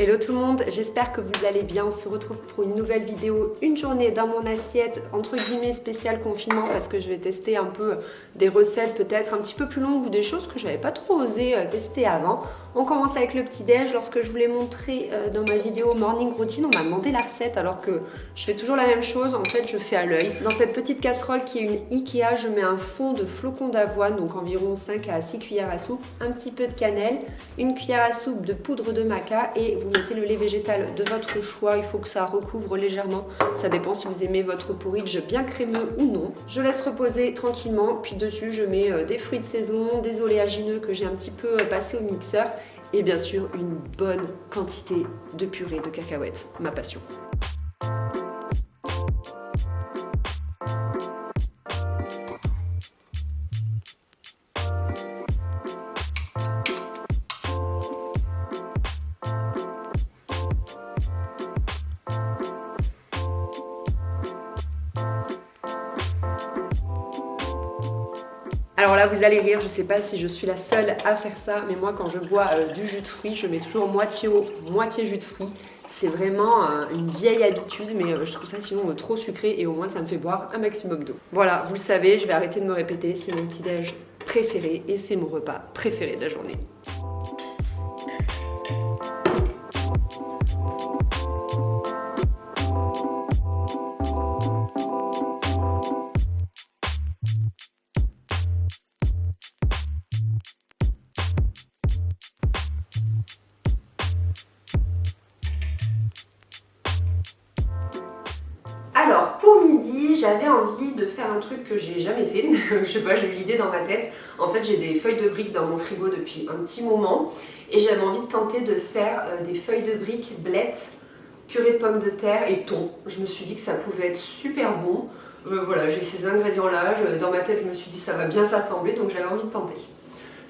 Hello tout le monde, j'espère que vous allez bien. On se retrouve pour une nouvelle vidéo, une journée dans mon assiette, entre guillemets spécial confinement, parce que je vais tester un peu des recettes peut-être un petit peu plus longues ou des choses que j'avais pas trop osé tester avant. On commence avec le petit déj. Lorsque je vous l'ai montré dans ma vidéo morning routine, on m'a demandé la recette alors que je fais toujours la même chose. En fait, je fais à l'œil. Dans cette petite casserole qui est une Ikea, je mets un fond de flocons d'avoine, donc environ 5 à 6 cuillères à soupe, un petit peu de cannelle, une cuillère à soupe de poudre de maca et vous mettez le lait végétal de votre choix. Il faut que ça recouvre légèrement. Ça dépend si vous aimez votre porridge bien crémeux ou non. Je laisse reposer tranquillement. Puis dessus, je mets des fruits de saison, des oléagineux que j'ai un petit peu passé au mixeur. Et bien sûr, une bonne quantité de purée de cacahuètes. Ma passion. Alors là, vous allez rire, je sais pas si je suis la seule à faire ça, mais moi, quand je bois du jus de fruits, je mets toujours moitié eau, moitié jus de fruits. C'est vraiment une vieille habitude, mais je trouve ça sinon trop sucré et au moins ça me fait boire un maximum d'eau. Voilà, vous le savez, je vais arrêter de me répéter, c'est mon petit-déj préféré et c'est mon repas préféré de la journée. Alors, pour midi, j'avais envie de faire un truc que j'ai jamais fait. Je sais pas, j'ai eu l'idée dans ma tête. En fait, j'ai des feuilles de briques dans mon frigo depuis un petit moment. Et j'avais envie de tenter de faire des feuilles de briques, blettes, purée de pommes de terre et thon. Je me suis dit que ça pouvait être super bon. Voilà, j'ai ces ingrédients-là. Dans ma tête, je me suis dit ça va bien s'assembler, donc j'avais envie de tenter.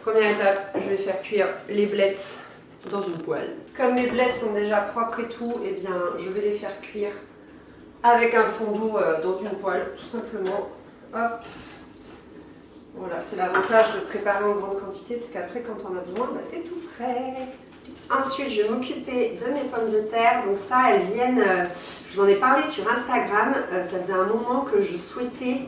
Première étape, je vais faire cuire les blettes dans une poêle. Comme mes blettes sont déjà propres et tout, eh bien, je vais les faire cuire avec un fond d'eau dans une poêle, tout simplement. Hop. Voilà, c'est l'avantage de préparer en grande quantité, c'est qu'après quand on a besoin, bah, c'est tout prêt. Ensuite, je vais m'occuper de mes pommes de terre. Donc ça, elles viennent, je vous en ai parlé sur Instagram, ça faisait un moment que je souhaitais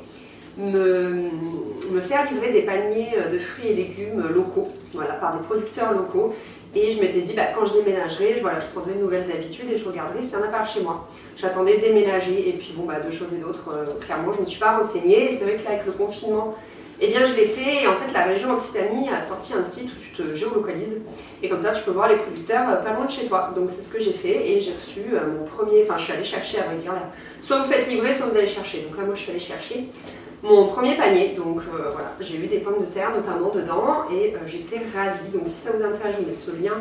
me faire livrer des paniers de fruits et légumes locaux, voilà, par des producteurs locaux. Et je m'étais dit, bah, quand je déménagerai, je prendrai de nouvelles habitudes et je regarderai s'il y en a par chez moi. J'attendais de déménager et puis bon, bah, de choses et d'autres, clairement, je ne me suis pas renseignée. Et c'est vrai que là, avec le confinement, eh bien, je l'ai fait. Et en fait, la région Occitanie a sorti un site où tu te géolocalises. Et comme ça, tu peux voir les producteurs pas loin de chez toi. Donc, c'est ce que j'ai fait. Et j'ai reçu mon premier, enfin, je suis allée chercher, à vrai dire, là. Soit vous faites livrer, soit vous allez chercher. Donc là, moi, je suis allée chercher mon premier panier, donc voilà, j'ai eu des pommes de terre notamment dedans et j'étais ravie. Donc si ça vous intéresse, je vous mets ce lien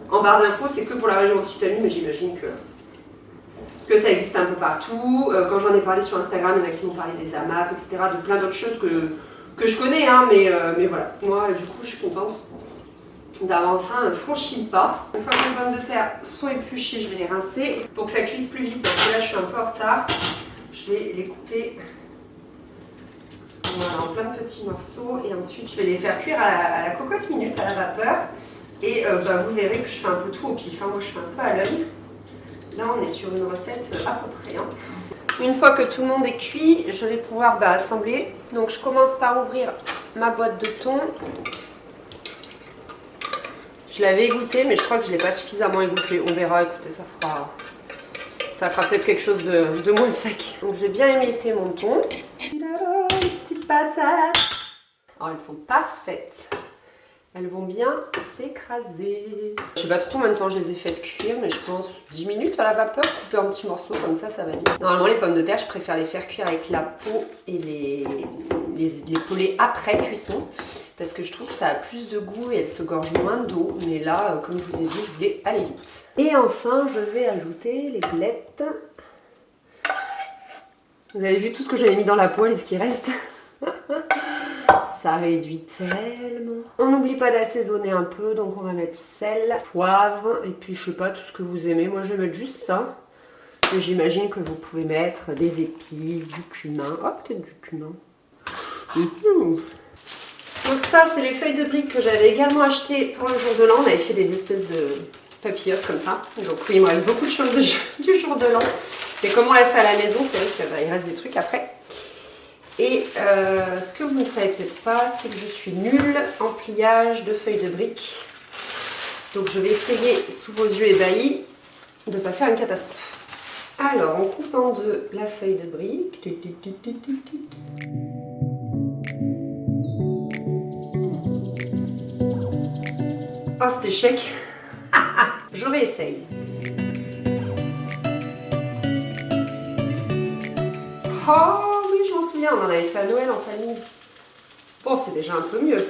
en barre d'infos. C'est que pour la région Occitanie, mais j'imagine que ça existe un peu partout. Quand j'en ai parlé sur Instagram, il y en a qui m'ont parlé des AMAP, etc., de plein d'autres choses que je connais, hein, mais voilà, moi du coup je suis contente d'avoir enfin franchi le pas. Une fois que les pommes de terre sont épluchées, je vais les rincer pour que ça cuise plus vite parce que là je suis un peu en retard. Je vais les couper. Voilà, en plein de petits morceaux et ensuite je vais les faire cuire à la cocotte minute, à la vapeur et bah, vous verrez que je fais un peu tout au pif, hein. Moi je fais un peu à l'œil. Là on est sur une recette à peu près, hein. Une fois que tout le monde est cuit, je vais pouvoir assembler. Donc je commence par ouvrir ma boîte de thon. Je l'avais égouttée mais je crois que je ne l'ai pas suffisamment égouttée. On verra, écoutez, ça fera peut-être quelque chose de moins sec. Donc je vais bien émietter mon thon. Patates. Alors elles sont parfaites. Elles vont bien s'écraser. Je sais pas trop combien de temps je les ai faites cuire, mais je pense 10 minutes à la vapeur, coupées en petits morceaux, comme ça va bien. Normalement les pommes de terre, je préfère les faire cuire avec la peau et les peler après cuisson, parce que je trouve que ça a plus de goût et elles se gorgent moins d'eau. Mais là, comme je vous ai dit, je voulais aller vite. Et enfin, je vais ajouter les blettes. Vous avez vu tout ce que j'avais mis dans la poêle et ce qui reste. Ça réduit tellement. On n'oublie pas d'assaisonner un peu, donc on va mettre sel, poivre et puis je sais pas, tout ce que vous aimez. Moi je vais mettre juste ça. Et j'imagine que vous pouvez mettre des épices, du cumin. Oh, peut-être du cumin. Donc ça, c'est les feuilles de briques que j'avais également achetées pour le jour de l'an. On avait fait des espèces papillote comme ça. Donc oui, il me reste beaucoup de choses du jour de l'an. Mais comme on l'a fait à la maison, c'est vrai qu'il reste des trucs après. Et ce que vous ne savez peut-être pas, c'est que je suis nulle en pliage de feuilles de briques. Donc je vais essayer, sous vos yeux ébahis, de ne pas faire une catastrophe. Alors, en coupant de la feuille de brique... Oh, cet échec. Je réessaye. Oh oui, je m'en souviens, on en avait fait à Noël en famille. Bon, c'est déjà un peu mieux.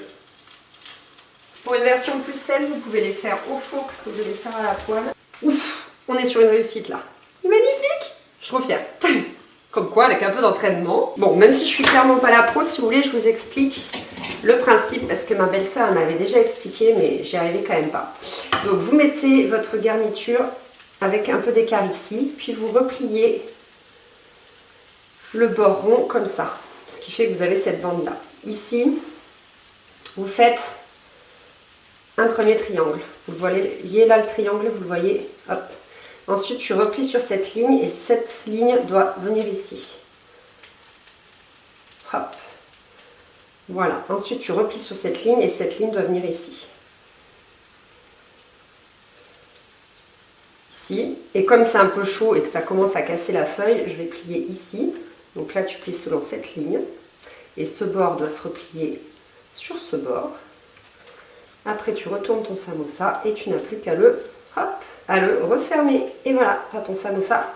Pour une version plus saine, vous pouvez les faire au four plutôt que de les faire à la poêle. Ouf, on est sur une réussite là. Magnifique! Je suis trop fière. Comme quoi, avec un peu d'entraînement. Bon, même si je suis clairement pas la pro, si vous voulez, je vous explique le principe parce que ma belle-sœur m'avait déjà expliqué, mais j'y arrivais quand même pas. Donc, vous mettez votre garniture avec un peu d'écart ici, puis vous repliez le bord rond comme ça. Ce qui fait que vous avez cette bande-là. Ici, vous faites un premier triangle. Vous le voyez là le triangle, vous le voyez, hop. Ensuite, je replie sur cette ligne et cette ligne doit venir ici. Hop. Voilà. Ensuite, je replie sur cette ligne et cette ligne doit venir ici. Ici. Et comme c'est un peu chaud et que ça commence à casser la feuille, je vais plier ici. Donc là, tu plies selon cette ligne. Et ce bord doit se replier sur ce bord. Après, tu retournes ton samosa et tu n'as plus qu'à le, refermer. Et voilà, tu as ton samosa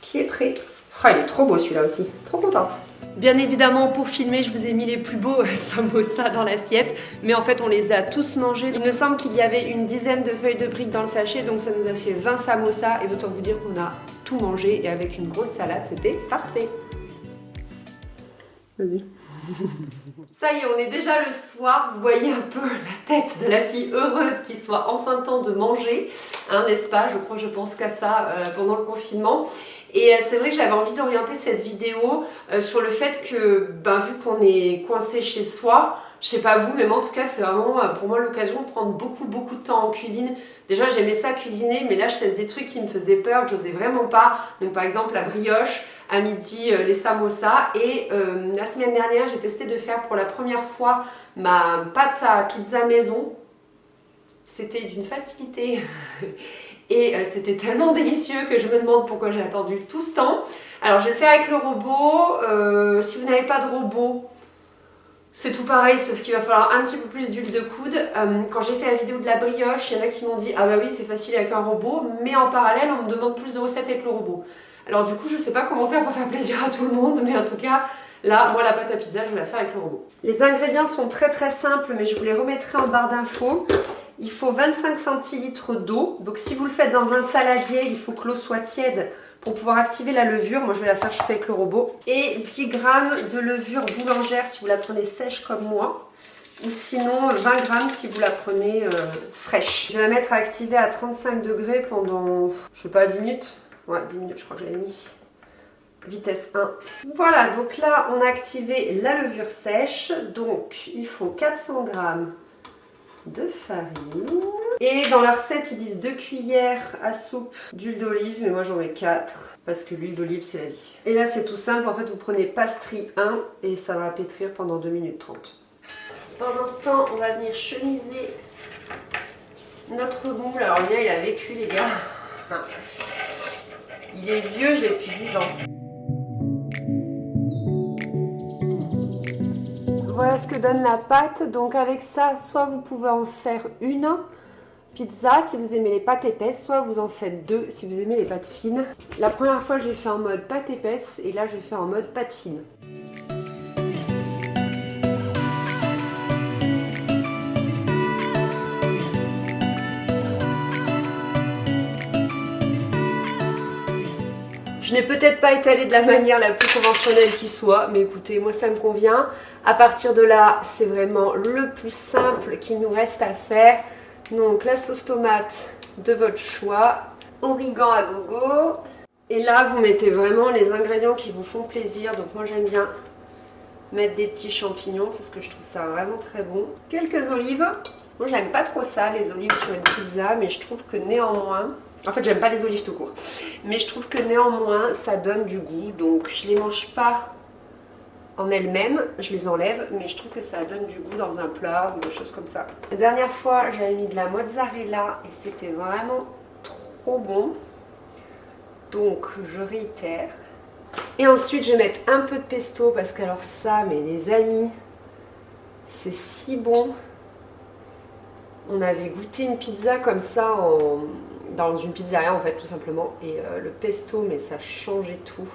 qui est prêt. Oh, il est trop beau celui-là aussi. Trop contente. Bien évidemment, pour filmer, je vous ai mis les plus beaux samosas dans l'assiette. Mais en fait, on les a tous mangés. Il me semble qu'il y avait une dizaine de feuilles de briques dans le sachet. Donc ça nous a fait 20 samosas. Et autant vous dire qu'on a tout mangé. Et avec une grosse salade, c'était parfait. Vas-y. Ça y est, on est déjà le soir. Vous voyez un peu la tête de la fille heureuse qui soit enfin temps de manger, hein, n'est-ce pas? Je pense qu'à ça pendant le confinement. Et c'est vrai que j'avais envie d'orienter cette vidéo sur le fait que, vu qu'on est coincé chez soi, je sais pas vous, mais moi en tout cas c'est vraiment pour moi l'occasion de prendre beaucoup de temps en cuisine. Déjà j'aimais ça cuisiner, mais là je teste des trucs qui me faisaient peur, que j'osais vraiment pas. Donc par exemple la brioche, à midi les samosas. Et la semaine dernière j'ai testé de faire pour la première fois ma pâte à pizza maison. C'était d'une facilité et c'était tellement délicieux que je me demande pourquoi j'ai attendu tout ce temps. Alors je vais le faire avec le robot. Si vous n'avez pas de robot, c'est tout pareil, sauf qu'il va falloir un petit peu plus d'huile de coude. Quand j'ai fait la vidéo de la brioche, il y en a qui m'ont dit « Ah bah oui, c'est facile avec un robot », mais en parallèle, on me demande plus de recettes avec le robot. Alors du coup, je sais pas comment faire pour faire plaisir à tout le monde, mais en tout cas, là, moi, la pâte à pizza, je vais la faire avec le robot. Les ingrédients sont très simples, mais je vous les remettrai en barre d'infos. Il faut 25 centilitres d'eau. Donc si vous le faites dans un saladier, il faut que l'eau soit tiède pour pouvoir activer la levure. Moi, je vais la faire chauffer avec le robot. Et 10 g de levure boulangère si vous la prenez sèche comme moi. Ou sinon 20 g si vous la prenez fraîche. Je vais la mettre à activer à 35 degrés pendant, je sais pas, 10 minutes. Ouais, 10 minutes, je crois que j'avais mis. Vitesse 1. Voilà, donc là, on a activé la levure sèche. Donc, il faut 400 g de farine. Et dans la recette, ils disent 2 cuillères à soupe d'huile d'olive. Mais moi, j'en mets 4 parce que l'huile d'olive, c'est la vie. Et là, c'est tout simple. En fait, vous prenez pastry 1 et ça va pétrir pendant 2 minutes 30. Pendant ce temps, on va venir chemiser notre moule. Alors, le mien, il a vécu, les gars. Il est vieux, je l'ai depuis 10 ans. Voilà ce que donne la pâte. Donc avec ça, soit vous pouvez en faire une pizza si vous aimez les pâtes épaisses, soit vous en faites 2 si vous aimez les pâtes fines. La première fois, j'ai fait en mode pâte épaisse et là, je vais faire en mode pâte fine. Je n'ai peut-être pas étalé de la manière la plus conventionnelle qui soit, mais écoutez, moi ça me convient. À partir de là, c'est vraiment le plus simple qu'il nous reste à faire. Donc la sauce tomate de votre choix, origan à gogo. Et là, vous mettez vraiment les ingrédients qui vous font plaisir. Donc moi j'aime bien mettre des petits champignons parce que je trouve ça vraiment très bon. Quelques olives Moi j'aime pas trop ça, les olives sur une pizza, mais je trouve que néanmoins... En fait j'aime pas les olives tout court. Mais je trouve que néanmoins ça donne du goût. Donc je les mange pas en elles-mêmes, je les enlève, mais je trouve que ça donne du goût dans un plat ou des choses comme ça. La dernière fois j'avais mis de la mozzarella et c'était vraiment trop bon. Donc je réitère. Et ensuite je vais mettre un peu de pesto parce que alors ça, mais les amis, c'est si bon. On avait goûté une pizza comme ça dans une pizzeria en fait tout simplement. Et le pesto, mais ça changeait tout.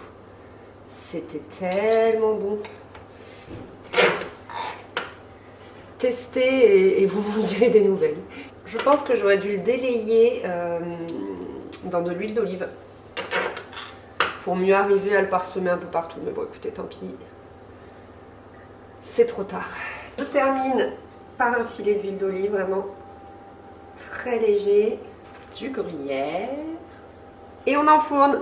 C'était tellement bon. Testez et vous m'en direz des nouvelles. Je pense que j'aurais dû le délayer dans de l'huile d'olive pour mieux arriver à le parsemer un peu partout. Mais bon, écoutez, tant pis. C'est trop tard. Je termine par un filet d'huile d'olive, vraiment très léger. Du gruyère. Et on enfourne.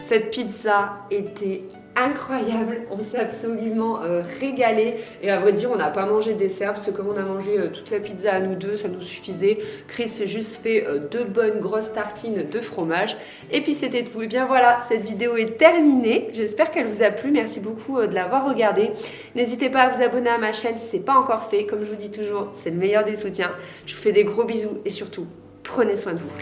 Cette pizza était incroyable, on s'est absolument régalé et à vrai dire on n'a pas mangé de dessert parce que comme on a mangé toute la pizza à nous deux, ça nous suffisait. Chris s'est juste fait deux bonnes grosses tartines de fromage et puis c'était tout. Et bien voilà, cette vidéo est terminée, j'espère qu'elle vous a plu, merci beaucoup de l'avoir regardée. N'hésitez pas à vous abonner à ma chaîne si ce n'est pas encore fait, comme je vous dis toujours, c'est le meilleur des soutiens. Je vous fais des gros bisous et surtout, prenez soin de vous.